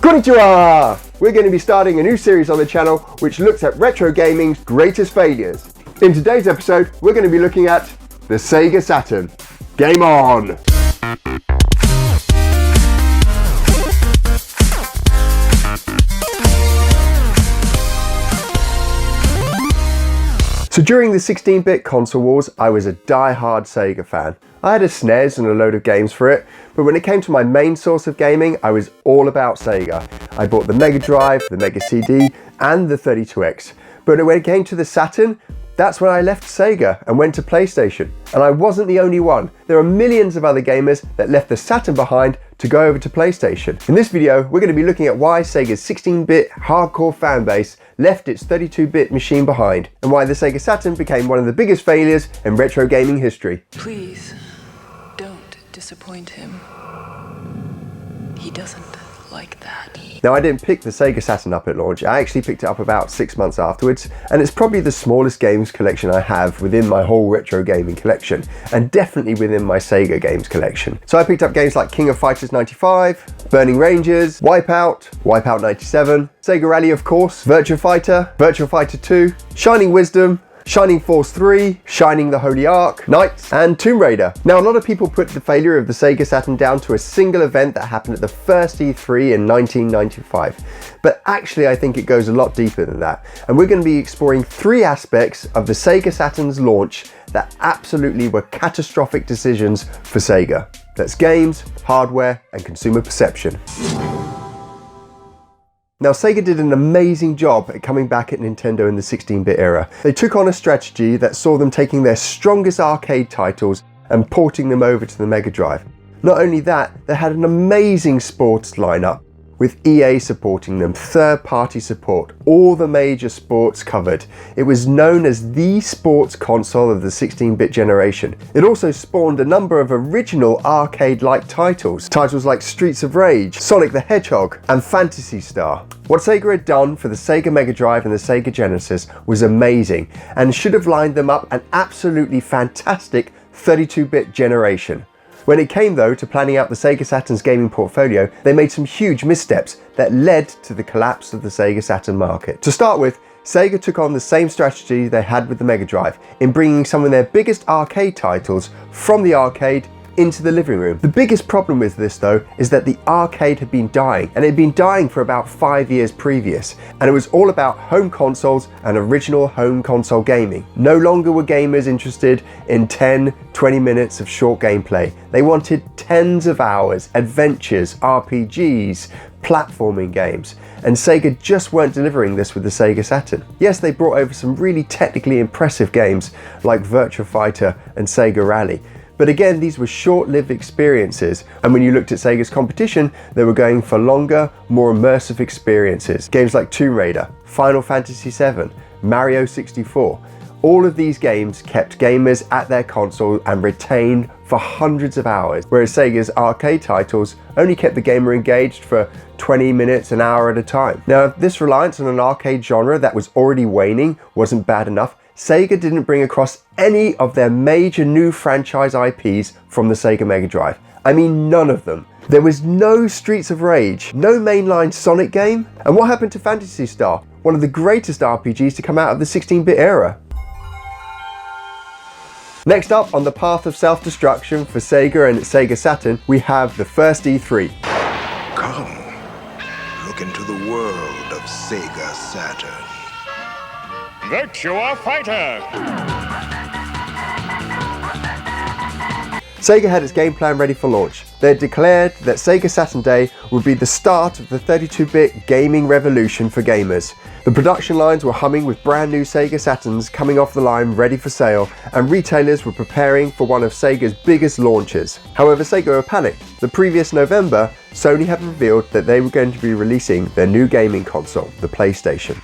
Konnichiwa! We're going to be starting a new series on the channel which looks at retro gaming's greatest failures. In today's episode, we're going to be looking at the Sega Saturn. Game on! So during the 16-bit console wars, I was a die-hard Sega fan. I had a SNES and a load of games for it, but when it came to my main source of gaming, I was all about Sega. I bought the Mega Drive, the Mega CD, and the 32X. But when it came to the Saturn, that's when I left Sega and went to PlayStation. And I wasn't the only one. There are millions of other gamers that left the Saturn behind to go over to PlayStation. In this video, we're going to be looking at why Sega's 16-bit hardcore fanbase left its 32-bit machine behind, and why the Sega Saturn became one of the biggest failures in retro gaming history. Please, don't disappoint him. He doesn't like that. Now, I didn't pick the Sega Saturn up at launch. I actually picked it up about 6 months afterwards, and it's probably the smallest games collection I have within my whole retro gaming collection, and definitely within my Sega games collection. So I picked up games like King of Fighters 95, Burning Rangers, Wipeout, Wipeout 97, Sega Rally of course, Virtua Fighter 2, Shining Wisdom, Shining Force 3, Shining the Holy Ark, Knights, and Tomb Raider. Now, a lot of people put the failure of the Sega Saturn down to a single event that happened at the first E3 in 1995. But actually, I think it goes a lot deeper than that. And we're going to be exploring three aspects of the Sega Saturn's launch that absolutely were catastrophic decisions for Sega. That's games, hardware, and consumer perception. Now, Sega did an amazing job at coming back at Nintendo in the 16-bit era. They took on a strategy that saw them taking their strongest arcade titles and porting them over to the Mega Drive. Not only that, they had an amazing sports lineup, with EA supporting them, third-party support, all the major sports covered. It was known as the sports console of the 16-bit generation. It also spawned a number of original arcade-like titles like Streets of Rage, Sonic the Hedgehog, and Phantasy Star. What Sega had done for the Sega Mega Drive and the Sega Genesis was amazing, and should have lined them up an absolutely fantastic 32-bit generation. When it came though to planning out the Sega Saturn's gaming portfolio, they made some huge missteps that led to the collapse of the Sega Saturn market. To start with, Sega took on the same strategy they had with the Mega Drive in bringing some of their biggest arcade titles from the arcade into the living room. The biggest problem with this though is that the arcade had been dying, and it had been dying for about 5 years previous, and it was all about home consoles and original home console gaming. No longer were gamers interested in 10-20 minutes of short gameplay. They wanted tens of hours, adventures, RPGs, platforming games, and Sega just weren't delivering this with the Sega Saturn. Yes, they brought over some really technically impressive games like Virtua Fighter and Sega Rally, but again, these were short-lived experiences, and when you looked at Sega's competition, they were going for longer, more immersive experiences. Games like Tomb Raider, Final Fantasy VII, Mario 64. All of these games kept gamers at their console and retained for hundreds of hours, whereas Sega's arcade titles only kept the gamer engaged for 20 minutes, an hour at a time. Now, if this reliance on an arcade genre that was already waning wasn't bad enough, Sega didn't bring across any of their major new franchise IPs from the Sega Mega Drive. I mean, none of them. There was no Streets of Rage, no mainline Sonic game, and what happened to Phantasy Star, one of the greatest RPGs to come out of the 16-bit era? Next up on the path of self-destruction for Sega and its Sega Saturn, we have the first E3. Come, look into the world of Sega Saturn. Virtua Fighter! Sega had its game plan ready for launch. They had declared that Sega Saturn Day would be the start of the 32-bit gaming revolution for gamers. The production lines were humming with brand new Sega Saturns coming off the line ready for sale, and retailers were preparing for one of Sega's biggest launches. However, Sega were panicked. The previous November, Sony had revealed that they were going to be releasing their new gaming console, the PlayStation.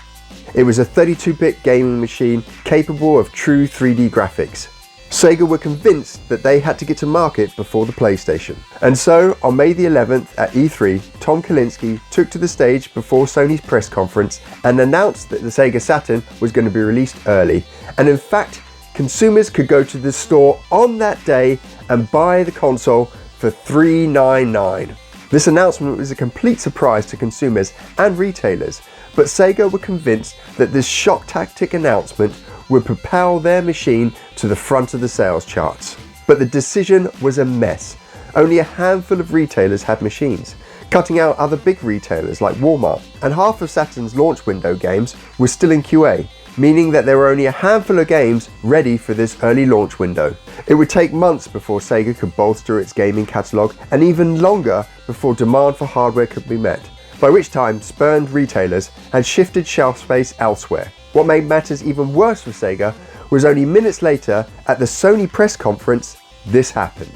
It was a 32-bit gaming machine capable of true 3D graphics. Sega were convinced that they had to get to market before the PlayStation. And so, on May the 11th at E3, Tom Kalinske took to the stage before Sony's press conference and announced that the Sega Saturn was going to be released early. And in fact, consumers could go to the store on that day and buy the console for $399. This announcement was a complete surprise to consumers and retailers, but Sega were convinced that this shock tactic announcement would propel their machine to the front of the sales charts. But the decision was a mess. Only a handful of retailers had machines, cutting out other big retailers like Walmart, and half of Saturn's launch window games were still in QA, meaning that there were only a handful of games ready for this early launch window. It would take months before Sega could bolster its gaming catalogue, and even longer before demand for hardware could be met, by which time spurned retailers had shifted shelf space elsewhere. What made matters even worse for Sega was only minutes later, at the Sony press conference, this happened.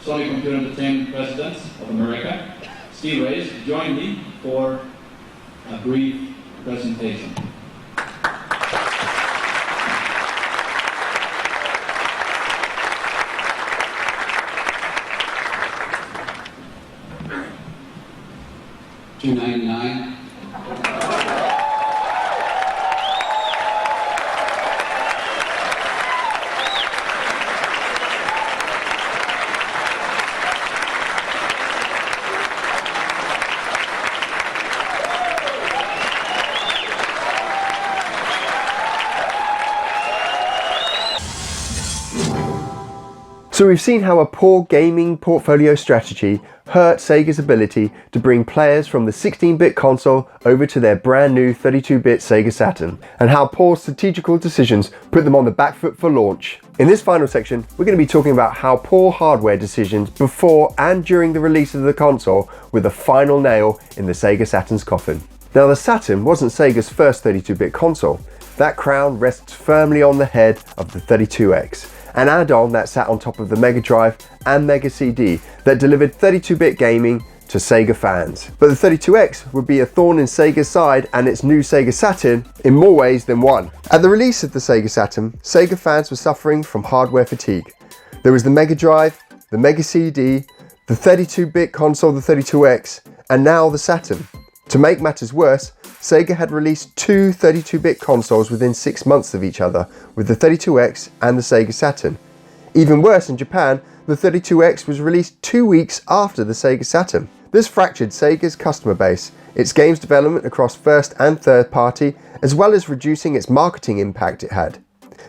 Sony Computer Entertainment President of America, Steve Reyes, join me for a brief presentation. $299. So we've seen how a poor gaming portfolio strategy hurt Sega's ability to bring players from the 16-bit console over to their brand new 32-bit Sega Saturn, and how poor strategical decisions put them on the back foot for launch. In this final section, we're going to be talking about how poor hardware decisions before and during the release of the console were the final nail in the Sega Saturn's coffin. Now, the Saturn wasn't Sega's first 32-bit console. That crown rests firmly on the head of the 32X, an add-on that sat on top of the Mega Drive and Mega CD that delivered 32-bit gaming to Sega fans. But the 32X would be a thorn in Sega's side and its new Sega Saturn in more ways than one. At the release of the Sega Saturn, Sega fans were suffering from hardware fatigue. There was the Mega Drive, the Mega CD, the 32-bit console, the 32X, and now the Saturn. To make matters worse, Sega had released two 32-bit consoles within 6 months of each other, with the 32X and the Sega Saturn. Even worse, in Japan, the 32X was released 2 weeks after the Sega Saturn. This fractured Sega's customer base, its games development across first and third party, as well as reducing its marketing impact it had.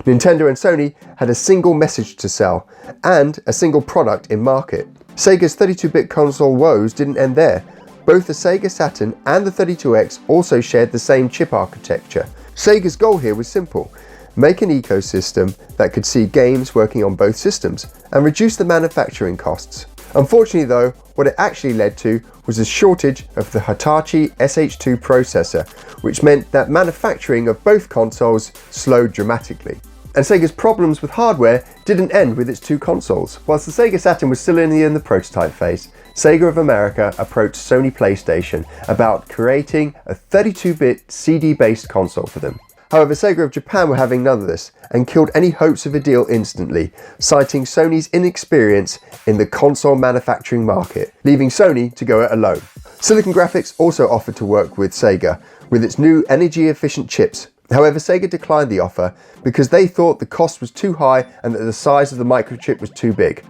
Nintendo and Sony had a single message to sell, and a single product in market. Sega's 32-bit console woes didn't end there. Both the Sega Saturn and the 32X also shared the same chip architecture. Sega's goal here was simple: make an ecosystem that could see games working on both systems and reduce the manufacturing costs. Unfortunately though, what it actually led to was a shortage of the Hitachi SH2 processor, which meant that manufacturing of both consoles slowed dramatically. And Sega's problems with hardware didn't end with its two consoles. Whilst the Sega Saturn was still in the prototype phase, Sega of America approached Sony PlayStation about creating a 32-bit CD-based console for them. However, Sega of Japan were having none of this and killed any hopes of a deal instantly, citing Sony's inexperience in the console manufacturing market, leaving Sony to go it alone. Silicon Graphics also offered to work with Sega with its new energy-efficient chips. However, Sega declined the offer because they thought the cost was too high and that the size of the microchip was too big.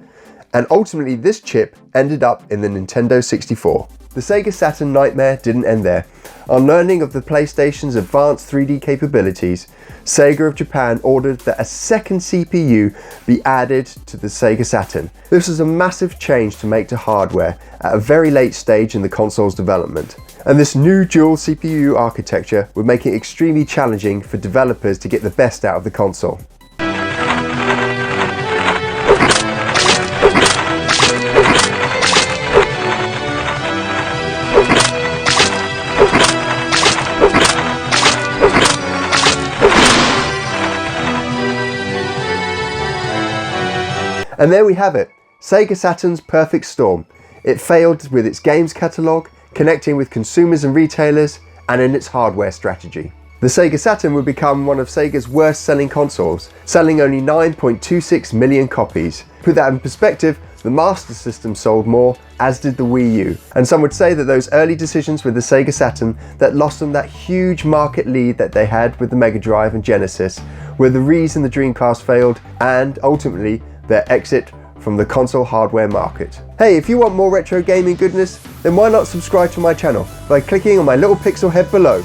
And ultimately this chip ended up in the Nintendo 64. The Sega Saturn nightmare didn't end there. On learning of the PlayStation's advanced 3D capabilities, Sega of Japan ordered that a second CPU be added to the Sega Saturn. This was a massive change to make to hardware at a very late stage in the console's development. And this new dual CPU architecture would make it extremely challenging for developers to get the best out of the console. And there we have it, Sega Saturn's perfect storm. It failed with its games catalogue, connecting with consumers and retailers, and in its hardware strategy. The Sega Saturn would become one of Sega's worst selling consoles, selling only 9.26 million copies. Put that in perspective, the Master System sold more, as did the Wii U. And some would say that those early decisions with the Sega Saturn that lost them that huge market lead that they had with the Mega Drive and Genesis were the reason the Dreamcast failed, and ultimately their exit from the console hardware market. Hey, if you want more retro gaming goodness, then why not subscribe to my channel by clicking on my little pixel head below.